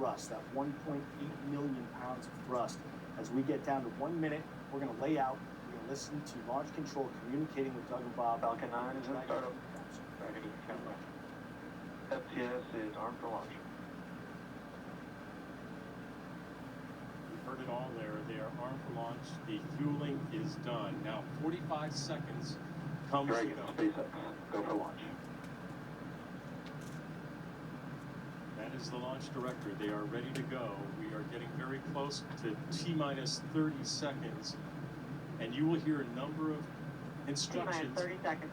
thrust, that 1.8 million pounds of thrust. As we get down to 1 minute, we're going to lay out, we're going to listen to launch control communicating with Doug and Bob. Falcon 9 is in startup. Ready, camera. FTS is armed for launch. You've heard it all there. They are armed for launch. The fueling is done. Now 45 seconds comes to Dragon, go. SpaceX, go for launch. That is the launch director. They are ready to go. We are getting very close to T-minus 30 seconds. And you will hear a number of instructions. T-minus 30 seconds.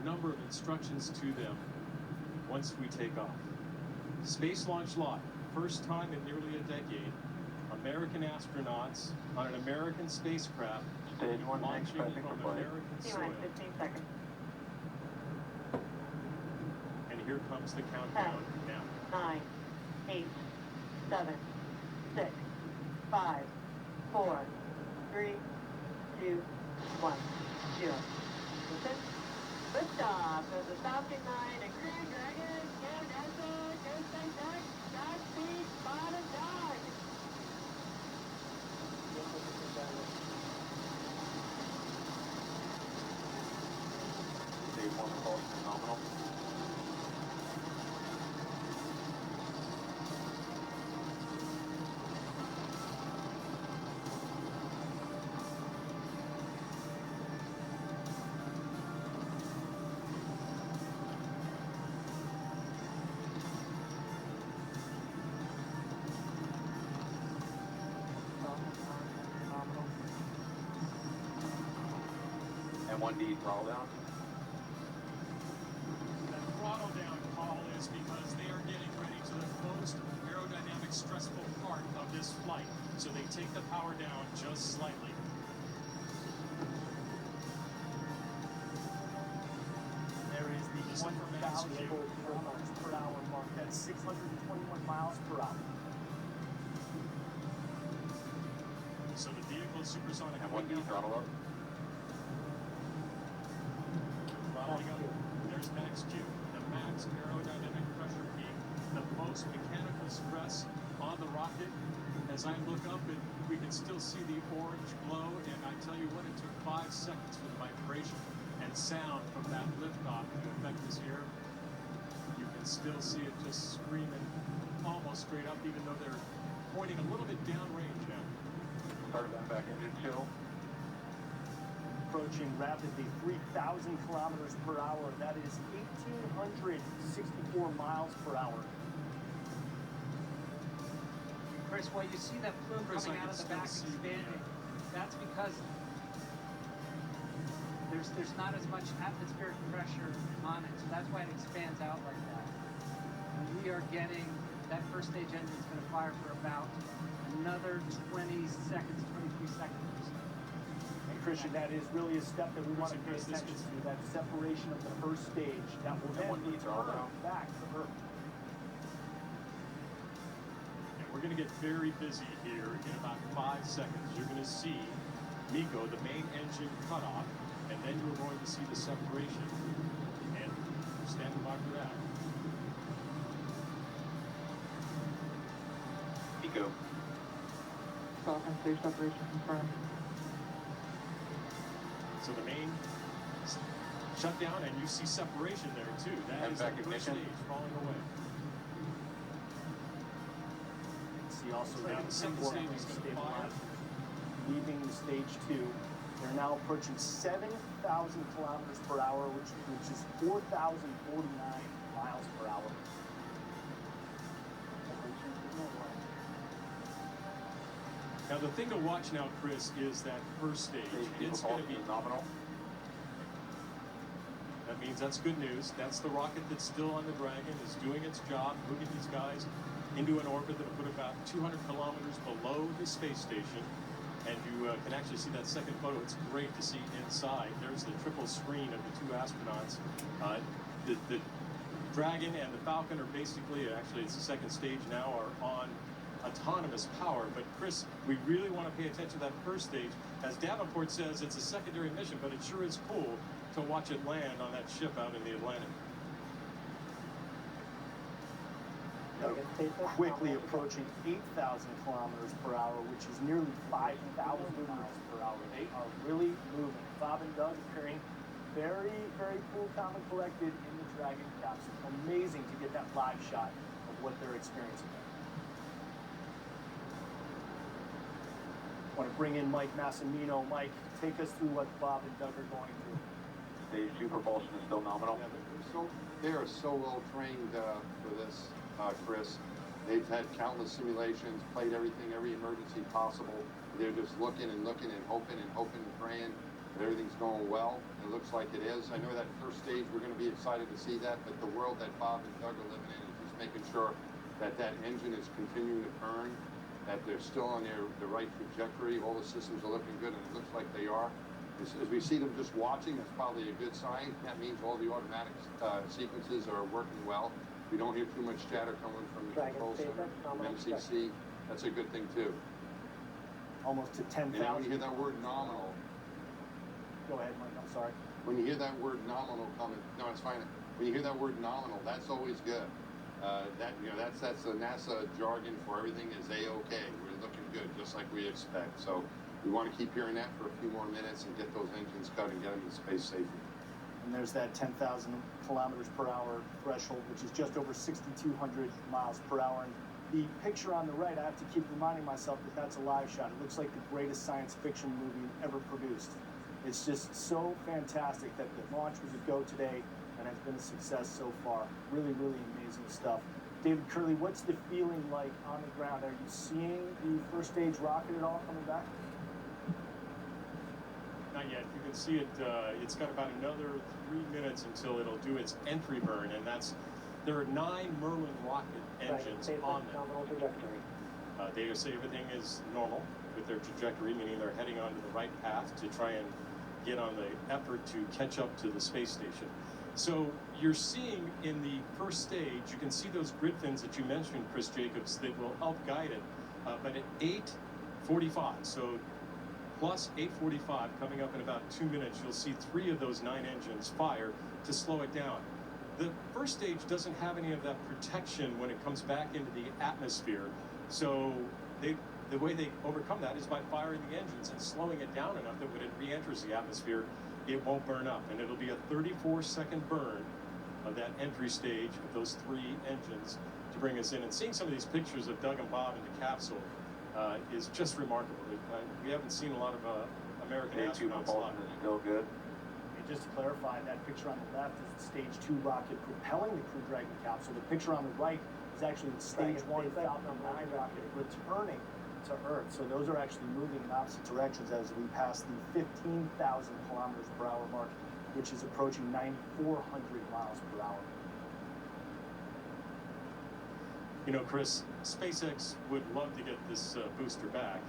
A number of instructions to them once we take off. Space Launch Lot. First time in nearly a decade. American astronauts on an American spacecraft Stage 1 launching pressing from for flight. American T-minus soil. 15 seconds. And here comes the countdown now. 9, 8, 7, 6, 5, 4, 3, 2, 1, 0. Listen. Liftoff of the Falcon 9 and Crew Dragon, go NASA, go SpaceX, Godspeed, Spot and Dog. Stage 1 propulsion is nominal. And 1D throttle down. The throttle down call is because they are getting ready to the most aerodynamic stressful part of this flight. So they take the power down just slightly. There is the 1,000 kilometers per hour mark. That's 621 miles per hour. So the vehicle is supersonic. And 1D throttle up. Throttling up. There's max Q, the max aerodynamic pressure peak, the most mechanical stress on the rocket. As I look up, we can still see the orange glow, and I tell you what, it took 5 seconds for the vibration and sound from that liftoff to affect this air. You can still see it just screaming almost straight up, even though they're pointing a little bit downrange now. Start that back engine chill. Approaching rapidly 3,000 kilometers per hour. That is 1,864 miles per hour. Chris, well, you see that plume Chris, coming I out of can the back still see expanding. That's because there's not as much atmospheric pressure on it, so that's why it expands out like that. And we are getting, that first stage engine is going to fire for about another 20 seconds, 23 seconds or so. And Christian, that is really a step that we want to pay attention to, that separation of the first stage that will then return back to Earth. And we're going to get very busy here in about 5 seconds. You're going to see MECO, the main engine cut off, and then you're going to see the separation. And we're standing by for that. MECO. Falcon stage separation confirmed. So the main shut down, and you see separation there too. That is the first stage falling away. See also So now the the second stage is going to fire. Leaving stage 2. They're now approaching 7,000 kilometers per hour, which is 4,049 miles per hour. Now the thing to watch now, Chris, is that first stage. It's going to be nominal. That means that's good news. That's the rocket that's still on the Dragon, is doing its job, moving these guys into an orbit that will put about 200 kilometers below the space station. And you can actually see that second photo. It's great to see inside. There's the triple screen of the two astronauts. The Dragon and the Falcon are basically, actually it's the second stage now, are on autonomous power. But Chris, we really want to pay attention to that first stage. As Davenport says, it's a secondary mission, but it sure is cool to watch it land on that ship out in the Atlantic. quickly approaching 8,000 kilometers per hour, which is nearly 5,000 miles per hour. They are really moving. Bob and Doug appearing very, very cool, calm, and collected in the Dragon capsule. Amazing to get that live shot of what they're experiencing. I want to bring in Mike Massimino. Mike, take us through what Bob and Doug are going through. Stage 2 propulsion is still nominal. Yeah, they are so well trained for this, Chris. They've had countless simulations, played everything, every emergency possible. They're just looking and looking and hoping and praying that everything's going well. It looks like it is. I know that first stage we're going to be excited to see that, but the world that Bob and Doug are living in is just making sure that that engine is continuing to burn, that they're still on the right trajectory. All the systems are looking good, and it looks like they are. As we see them just watching, that's probably a good sign. That means all the automatic sequences are working well. We don't hear too much chatter coming from the control center, from MCC. That's a good thing too. Almost to 10,000. And then when you hear that word nominal, go ahead, Mike. I'm sorry. when you hear that word nominal coming, no, it's fine. When you hear that word nominal, that's always good. That's the NASA jargon for everything is A-OK. We're looking good, just like we expect. So we want to keep hearing that for a few more minutes and get those engines cut and get them in space safely. And there's that 10,000 kilometers per hour threshold, which is just over 6,200 miles per hour. And the picture on the right, I have to keep reminding myself that that's a live shot. It looks like the greatest science fiction movie ever produced. It's just so fantastic that the launch was a go today and has been a success so far. Really, really amazing stuff. David Curley, what's the feeling like on the ground? Are you seeing the first stage rocket at all coming back? Not yet. You can see it. It's got about another 3 minutes until it'll do its entry burn, and there are 9 Merlin rocket engines on them. They say everything is normal with their trajectory, meaning they're heading onto the right path to try and get on the effort to catch up to the space station. So you're seeing in the first stage, you can see those grid fins that you mentioned, Chris Jacobs, that will help guide it. But at 8:45, so plus 8:45, coming up in about 2 minutes, you'll see 3 of those 9 engines fire to slow it down. The first stage doesn't have any of that protection when it comes back into the atmosphere. So the way they overcome that is by firing the engines and slowing it down enough that when it re-enters the atmosphere, it won't burn up. And it'll be a 34-second burn of that entry stage of those 3 engines to bring us in. And seeing some of these pictures of Doug and Bob in the capsule is just remarkable. We haven't seen a lot of American Stage 2 astronauts propulsion is still good. And just to clarify, that picture on the left is the Stage 2 rocket propelling the Crew Dragon capsule. The picture on the right is actually the Stage 1 Falcon 9 rocket returning to Earth. So those are actually moving in opposite directions as we pass the 15,000 kilometers per hour mark, which is approaching 9,400 miles per hour. You know, Chris, SpaceX would love to get this booster back,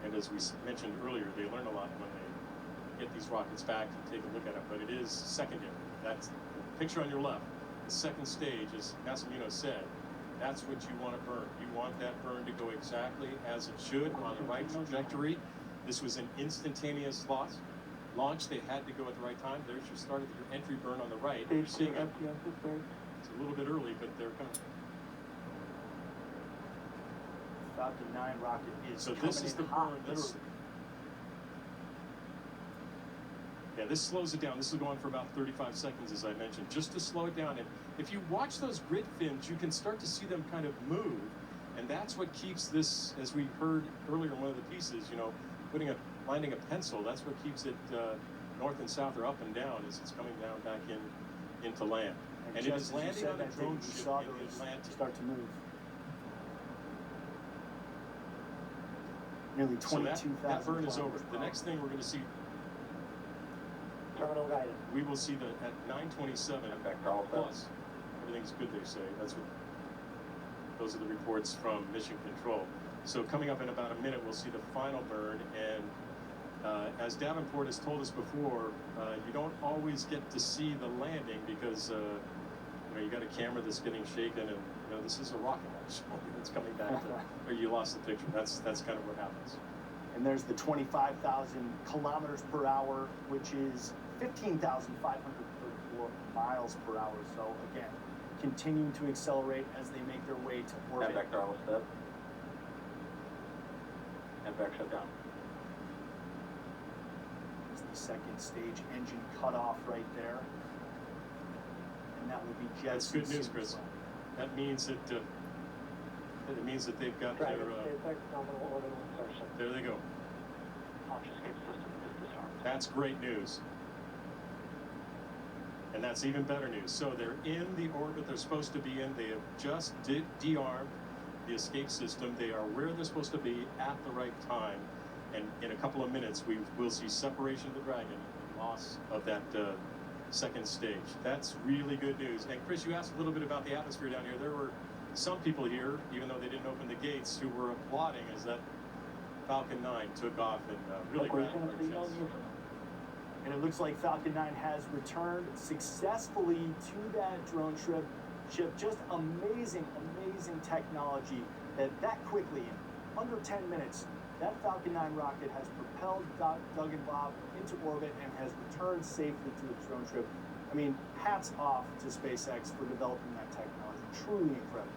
and as we mentioned earlier, they learn a lot when they get these rockets back and take a look at it, but it is secondary. That's the picture on your left. The second stage, as Massimino said, that's what you want to burn. You want that burn to go exactly as it should on the right trajectory. This was an instantaneous launch. They had to go at the right time. There's your start of your entry burn on the right. You're seeing it. It's a little bit early, but they're coming. Falcon 9 rocket is So this is the hot, burn. This slows it down. This will go on for about 35 seconds, as I mentioned, just to slow it down. And if you watch those grid fins, you can start to see them kind of move. And that's what keeps this, as we heard earlier in one of the pieces, you know, landing a pencil, that's what keeps it north and south or up and down as it's coming down back into land. And it is landing on a drone ship in the Atlantic. Start to move. Nearly 22,000. So that burn is over. The next thing we're going to see, terminal guided. we will see that at 9:27 plus, everything's good, they say. Those are the reports from Mission Control. So coming up in about a minute, we'll see the final burn. And as Davenport has told us before, you don't always get to see the landing because you got a camera that's getting shaken, and this is a rocket launch. It's coming back to, or you lost the picture. That's kind of what happens. And there's the 25,000 kilometers per hour, which is 15,534 miles per hour. So again, continuing to accelerate as they make their way to And orbit. back throttle step. And back shut down. There's the second stage engine cut off right there. And that would be That's jettisoned good news, soon Chris. as well. That means that they've got their. Nominal orbital insertion. There they go. Launch escape system is disarmed. That's great news. And that's even better news. So they're in the orbit they're supposed to be in. They have just de-armed the escape system. They are where they're supposed to be at the right time. And in a couple of minutes, we'll see separation of the Dragon and loss of that second stage. That's really good news. And Chris, you asked a little bit about the atmosphere down here. There were some people here, even though they didn't open the gates, who were applauding as that Falcon 9 took off and really grabbed our chest. And it looks like Falcon 9 has returned successfully to that drone ship. Just amazing, amazing technology that quickly, in under 10 minutes, that Falcon 9 rocket has propelled Doug and Bob into orbit and has returned safely to its drone trip. I mean, hats off to SpaceX for developing that technology. Truly incredible.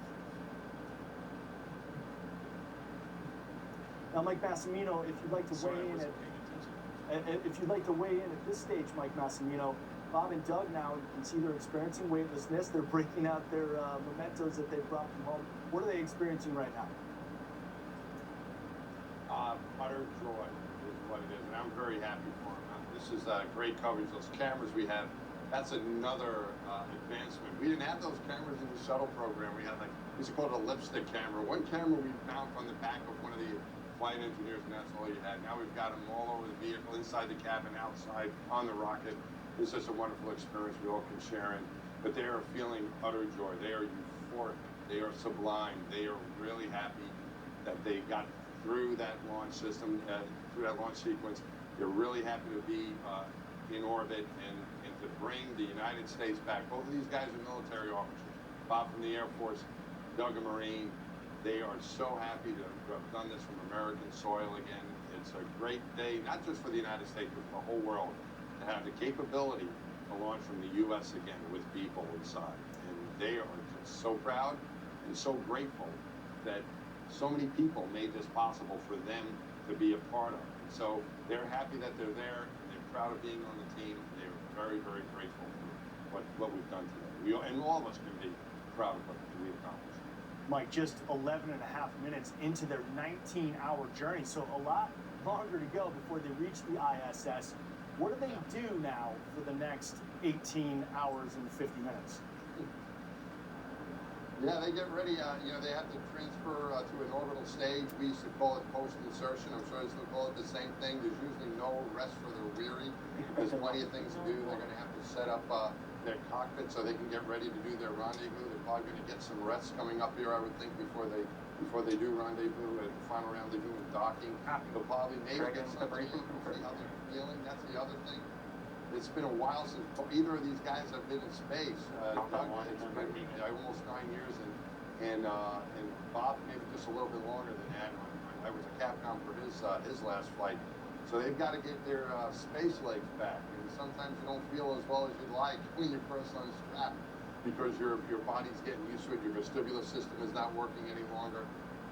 Now, Mike Massimino, if you'd like to Sorry, I weigh in wasn't paying attention. if you'd like to weigh in at this stage, Mike Massimino, Bob and Doug now, you can see they're experiencing weightlessness. They're breaking out their mementos that they brought from home. What are they experiencing right now? Utter joy is what it is, and I'm very happy for them. This is great coverage. Those cameras we have, that's another advancement. We didn't have those cameras in the shuttle program. We had we used to call it a lipstick camera. One camera we found from the back of one of the flight engineers, and that's all you had. Now we've got them all over the vehicle, inside the cabin, outside, on the rocket. It's just a wonderful experience we all can share in. But they are feeling utter joy. They are euphoric. They are sublime. They are really happy that they got through that launch system, through that launch sequence. They're really happy to be in orbit and to bring the United States back. Both of these guys are military officers. Bob from the Air Force, Doug a Marine. They are so happy to have done this from American soil again. It's a great day, not just for the United States, but for the whole world, to have the capability to launch from the U.S. again with people inside. And they are just so proud and so grateful that so many people made this possible for them to be a part of. And so they're happy that they're there. They're proud of being on the team. They're very, very grateful for what we've done today. And all of us can be proud of what we accomplished. Mike, just 11 and a half minutes into their 19-hour journey, so a lot longer to go before they reach the ISS. What do they do now for the next 18 hours and 50 minutes? Yeah, they get ready. They have to transfer to an orbital stage. We used to call it post-insertion. I'm sure they still call it the same thing. There's usually no rest for the weary. There's plenty of things to do. They're going to have to set up their cockpit so they can get ready to do their rendezvous. They're probably going to get some rest coming up here, I would think, before they do rendezvous at the final rendezvous and docking. They'll probably maybe get some sleep, see how they're feeling. That's the other thing. It's been a while since either of these guys have been in space. Doug, it's been almost 9 years, and Bob maybe just a little bit longer than that. I was a Capcom for his last flight, so they've got to get their space legs back. And sometimes you don't feel as well as you'd like when you're first on a strap because your body's getting used to it. Your vestibular system is not working any longer.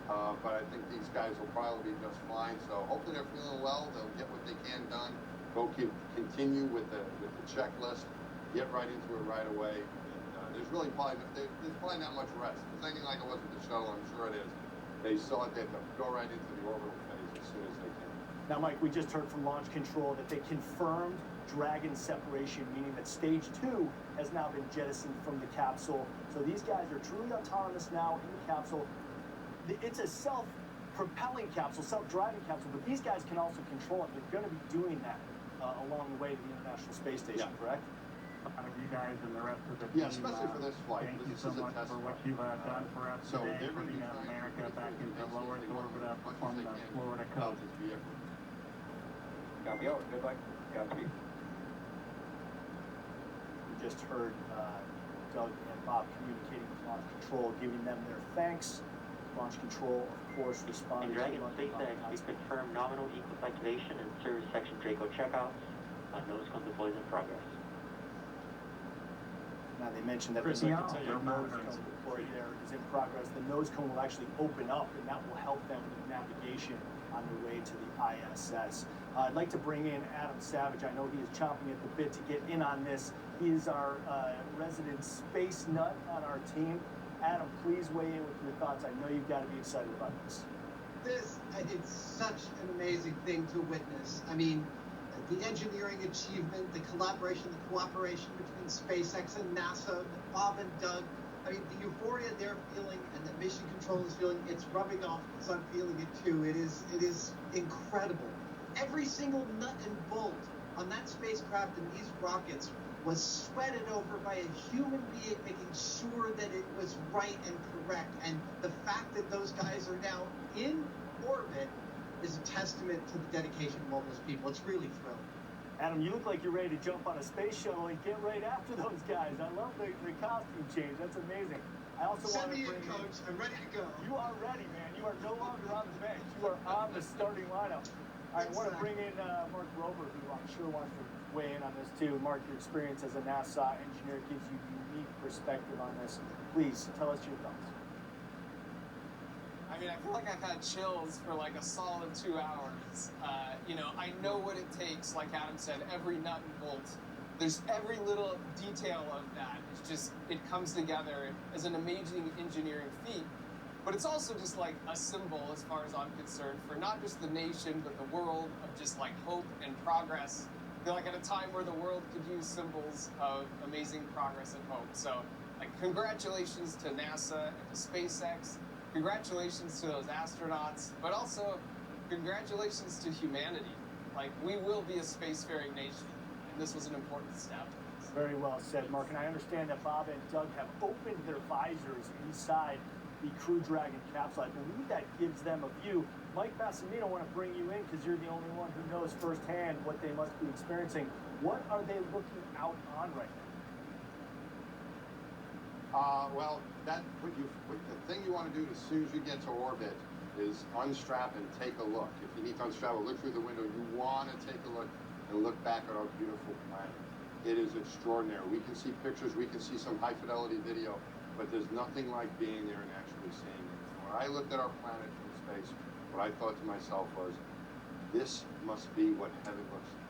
But I think these guys will probably be just fine. So hopefully they're feeling well. They'll get what they can done. Continue with the checklist, get right into it right away. And there's probably not much rest. If it's anything like it was with the shuttle, I'm sure it is. They still have to go right into the orbital phase as soon as they can. Now, Mike, we just heard from Launch Control that they confirmed Dragon separation, meaning that stage 2 has now been jettisoned from the capsule. So these guys are truly autonomous now in the capsule. It's a self-propelling capsule, self-driving capsule, but these guys can also control it. They're going to be doing that along the way to the International Space Station, correct? You guys and the rest of the team. Yeah, especially for this flight. Thank you This so is a much test for what flight. you've done for us So today, they're going to putting be trying America to back into low Earth orbit up much from as they the can Florida about coast. this vehicle. Copy out. Good luck. Godspeed. We just heard Doug and Bob communicating with Launch Control, giving them their thanks. Launch Control, of course, responded And Dragon to SpaceX, we confirm nominal Eclipse activation and service section Draco checkouts. Nose cone deploys in progress. Now, they mentioned that Chris, the I can tell you, nose cone report there is in progress. The nose cone will actually open up, and that will help them with navigation on their way to the ISS. I'd like to bring in Adam Savage. I know he is chomping at the bit to get in on this. He is our resident space nut on our team. Adam, please weigh in with your thoughts. I know you've got to be excited about this. It's such an amazing thing to witness. I mean, the engineering achievement, the collaboration, the cooperation between SpaceX and NASA, Bob and Doug. I mean, the euphoria they're feeling and that Mission Control is feeling, it's rubbing off because I'm feeling it too. It is incredible. Every single nut and bolt on that spacecraft and these rockets was sweated over by a human being, making sure that it was right and correct. And the fact that those guys are now in orbit is a testament to the dedication of all those people. It's really thrilling. Adam, you look like you're ready to jump on a space shuttle and get right after those guys. I love the costume change. That's amazing. I also Send want me to in, bring Coach. I'm ready to go. You are ready, man. You are no longer on the bench. You are on the starting lineup. All right, I want to bring in Mark Rover, who I'm sure wants to weigh in on this too. Mark, your experience as a NASA engineer gives you unique perspective on this. Please tell us your thoughts. I mean, I feel like I've had chills for like a solid 2 hours. I know what it takes. Like Adam said, every nut and bolt. There's every little detail of that. It's just, it comes together as an amazing engineering feat. But it's also just like a symbol, as far as I'm concerned, for not just the nation, but the world of just like hope and progress. I feel like at a time where the world could use symbols of amazing progress and hope. So, like, congratulations to NASA and to SpaceX. Congratulations to those astronauts, but also congratulations to humanity. Like, we will be a spacefaring nation, and this was an important step. Very well said, Mark. And I understand that Bob and Doug have opened their visors inside the Crew Dragon capsule. I believe that gives them a view. Mike Massimino, I want to bring you in because you're the only one who knows firsthand what they must be experiencing. What are they looking out on right now? Well, the thing you want to do as soon as you get to orbit is unstrap and take a look. If you need to unstrap or look through the window, you want to take a look and look back at our beautiful planet. It is extraordinary. We can see pictures, we can see some high fidelity video, but there's nothing like being there and actually seeing it. When I looked at our planet from space, what I thought to myself was, this must be what heaven looks like.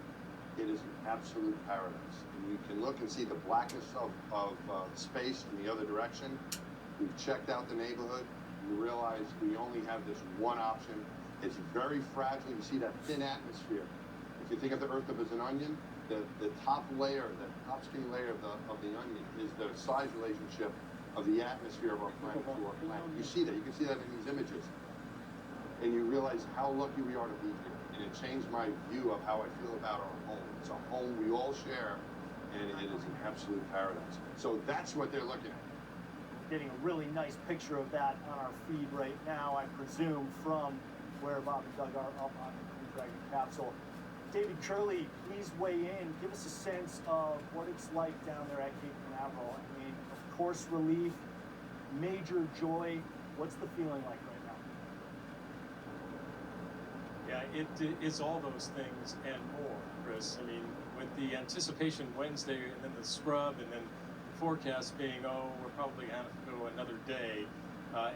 It is an absolute paradise. And you can look and see the blackness of space in the other direction. We've checked out the neighborhood. We realize we only have this one option. It's very fragile. You see that thin atmosphere. If you think of the Earth as an onion, the top layer, the top skinny layer of the onion is the size relationship of the atmosphere of our planet to our planet. You see that. You can see that in these images. And you realize how lucky we are to be here. And it changed my view of how I feel about our home. It's a home we all share, and it is an absolute paradise. So that's what they're looking at. Getting a really nice picture of that on our feed right now, I presume, from where Bob and Doug are up on the Crew Dragon capsule. David Curley, please weigh in. Give us a sense of what it's like down there at Cape Canaveral. I mean, of course, relief, major joy. What's the feeling like right now? Yeah, it's all those things and more, Chris. I mean, with the anticipation Wednesday and then the scrub and then the forecast being, we're probably going to have to go another day.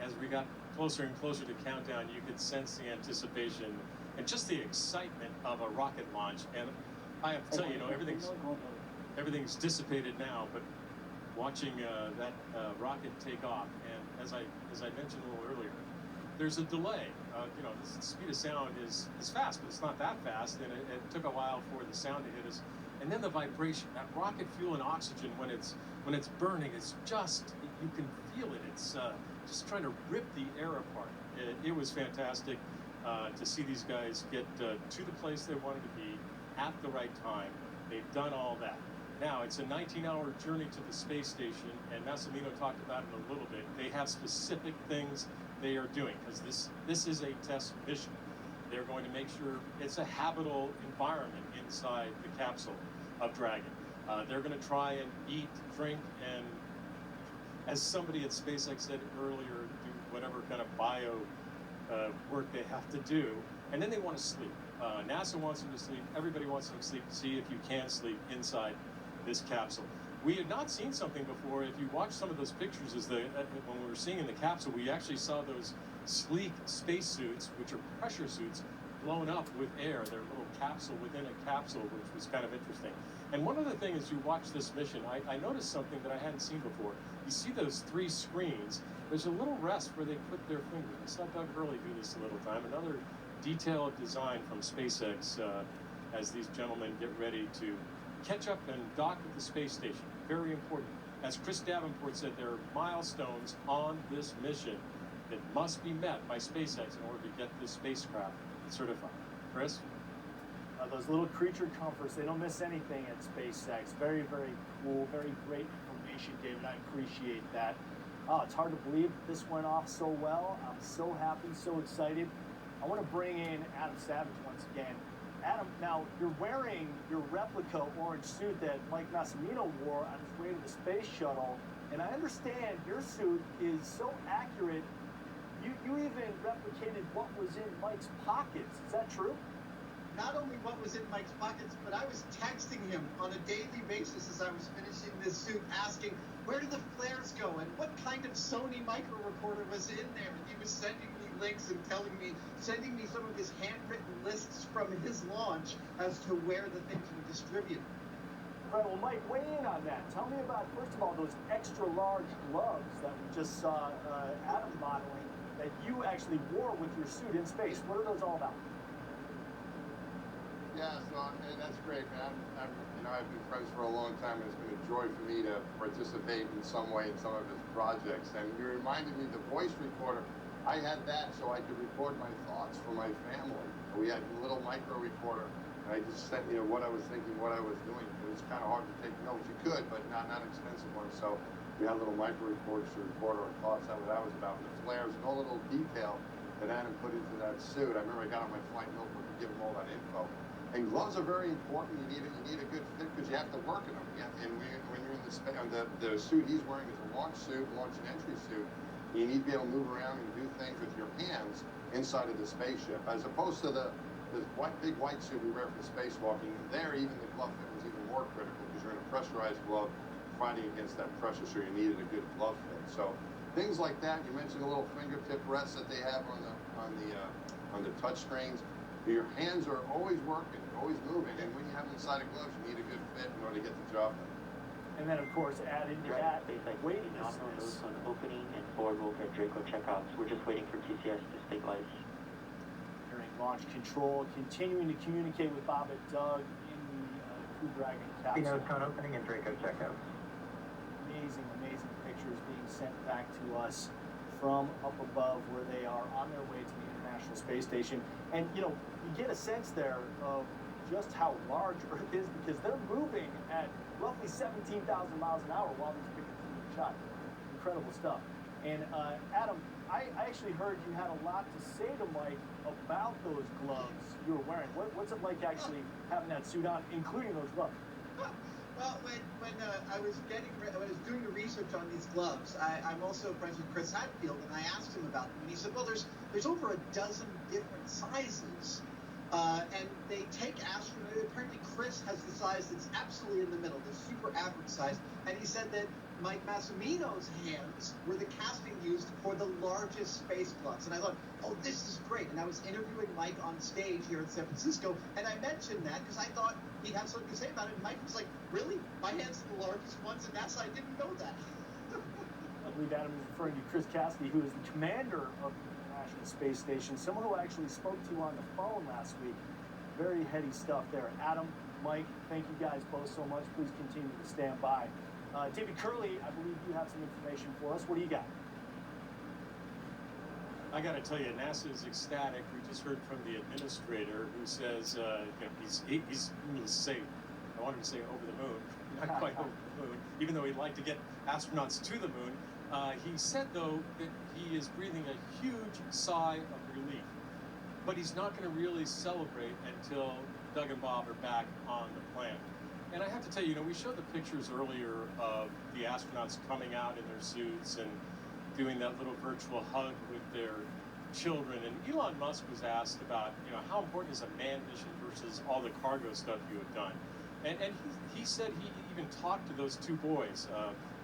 As we got closer and closer to countdown, you could sense the anticipation and just the excitement of a rocket launch. And I have to tell you, everything's dissipated now, but watching that rocket take off, and as I mentioned a little earlier, there's a delay. The speed of sound is fast, but it's not that fast, and it took a while for the sound to hit us. And then the vibration, that rocket fuel and oxygen, when it's burning, it's just, you can feel it. It's just trying to rip the air apart. It was fantastic to see these guys get to the place they wanted to be at the right time. They've done all that. Now, it's a 19-hour journey to the space station, and Massimino talked about it a little bit. They have specific things they are doing, because this is a test mission. They're going to make sure it's a habitable environment inside the capsule of Dragon. They're going to try and eat, drink, and as somebody at SpaceX said earlier, do whatever kind of bio work they have to do, and then they want to sleep. NASA wants them to sleep. Everybody wants them to sleep. See if you can sleep inside this capsule. we had not seen something before. If you watch some of those pictures, when we were seeing in the capsule, we actually saw those sleek spacesuits, which are pressure suits, blown up with air. They're a little capsule within a capsule, which was kind of interesting. And one other thing as you watch this mission, I noticed something that I hadn't seen before. You see those 3 screens. There's a little rest where they put their finger. I saw Doug Hurley do this a little time. Another detail of design from SpaceX as these gentlemen get ready to catch up and dock at the space station. Very important. As Chris Davenport said, there are milestones on this mission that must be met by SpaceX in order to get this spacecraft certified. Chris? Those little creature comforts, they don't miss anything at SpaceX. Very, very cool, very great information, David. I appreciate that. It's hard to believe this went off so well. I'm so happy, so excited. I want to bring in Adam Savage once again. Adam, now you're wearing your replica orange suit that Mike Massimino wore on his way to the space shuttle, and I understand your suit is so accurate, you even replicated what was in Mike's pockets. Is that true? Not only what was in Mike's pockets, but I was texting him on a daily basis as I was finishing this suit, asking, where did the flares go and what kind of Sony micro recorder was in there? And he was sending me links and sending me some of his handwritten lists from his launch as to where the things were distributed. Right, well, Mike, weigh in on that. Tell me about, first of all, those extra large gloves that we just saw Adam modeling that you actually wore with your suit in space. What are those all about? Yeah, so that's great, man. I've been friends for a long time, and it's been a joy for me to participate in some way in some of his projects. And you reminded me the voice recorder. I had that so I could record my thoughts for my family. We had a little micro recorder, and I just sent what I was thinking, what I was doing. It was kind of hard to take notes. You could, but not expensive ones. So we had little micro recorders to record our thoughts. That's what that was about. The flares and all the little detail that Adam put into that suit. I remember I got on my flight notebook and give him all that info. And gloves are very important. You need a good fit because you have to work in them. And when you're in the suit he's wearing is a launch suit, launch and entry suit. You need to be able to move around and do things with your hands inside of the spaceship, as opposed to the big white suit we wear for spacewalking. There, even the glove fit was even more critical because you're in a pressurized glove fighting against that pressure, so you needed a good glove fit. So things like that. You mentioned the little fingertip rests that they have on the touch screens. Your hands are always working, always moving, and when you have inside of gloves, you need a good fit in order to get the job done. And then, of course, add into that weight nominal notes on opening and forward move at Draco checkouts. We're just waiting for TCS to stabilize. During launch control, continuing to communicate with Bob and Doug in the Crew Dragon capsule. Notes on opening and Draco checkouts. Amazing, amazing pictures being sent back to us from up above where they are on their way to the International Space Station. And, you get a sense there of just how large Earth is because they're moving at roughly 17,000 miles an hour while these pictures are being shot. Incredible stuff. And Adam, I actually heard you had a lot to say to Mike about those gloves you were wearing. What's it like actually having that suit on, including those gloves? Well, when I was doing the research on these gloves, I'm also friends with Chris Hadfield, and I asked him about them, and he said, well, there's over a dozen different sizes, and they take astronauts. Apparently, Chris has the size that's absolutely in the middle, the super average size, and he said that Mike Massimino's hands were the casting used for the largest space gloves. And I thought, oh, this is great. And I was interviewing Mike on stage here in San Francisco, and I mentioned that because I thought he'd have something to say about it. And Mike was like, really? My hands are the largest ones at NASA? I didn't know that. I believe Adam is referring to Chris Cassidy, who is the commander of the International Space Station, someone who actually spoke to you on the phone last week. Very heady stuff there. Adam, Mike, thank you guys both so much. Please continue to stand by. David Curley, I believe you have some information for us. What do you got? I got to tell you, NASA is ecstatic. We just heard from the administrator who says he's going to say, I want him to say over the moon, not quite over the moon, even though he'd like to get astronauts to the moon. He said, though, that he is breathing a huge sigh of relief. But he's not going to really celebrate until Doug and Bob are back on the planet. And I have to tell you, we showed the pictures earlier of the astronauts coming out in their suits and doing that little virtual hug with their children. And Elon Musk was asked about, how important is a manned mission versus all the cargo stuff you have done. And he said he even talked to those two boys.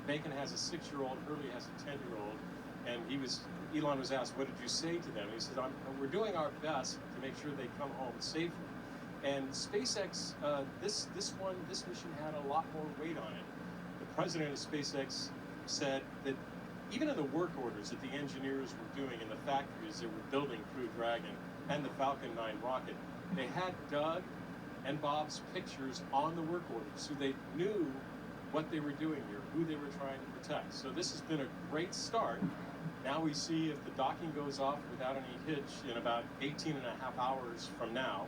Bacon has a 6-year-old, Hurley has a 10-year-old, and Elon was asked, what did you say to them? He said, we're doing our best to make sure they come home safely. And SpaceX, this mission had a lot more weight on it. The president of SpaceX said that even in the work orders that the engineers were doing in the factories that were building Crew Dragon and the Falcon 9 rocket, they had Doug and Bob's pictures on the work orders, so they knew what they were doing here, who they were trying to protect. So this has been a great start. Now we see if the docking goes off without any hitch in about 18 and a half hours from now.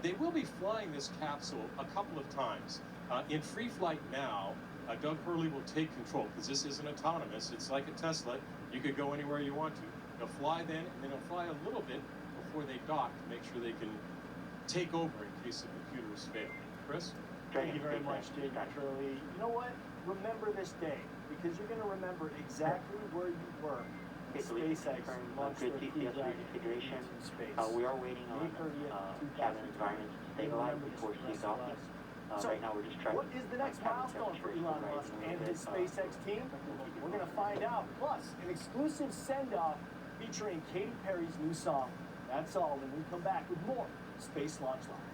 They will be flying this capsule a couple of times. In free flight now, Doug Hurley will take control, because this isn't autonomous. It's like a Tesla. You could go anywhere you want to. They'll fly then, and then they'll fly a little bit before they dock to make sure they can take over in case the computers fail. Chris? Thank you very much, Jake and Curly. You know what? Remember this day, because you're going to remember exactly where you were. SpaceX launched their Crew TCS Dragon reconfiguration. into space. We are waiting on May 30th, cabin 2020. environment to stabilize before takeoff. So, right now we're just tracking. what is the next milestone for Elon Musk and his SpaceX team? We're going to find out. Plus, an exclusive send-off featuring Katy Perry's new song, That's All, when we come back with more Space Launch Live.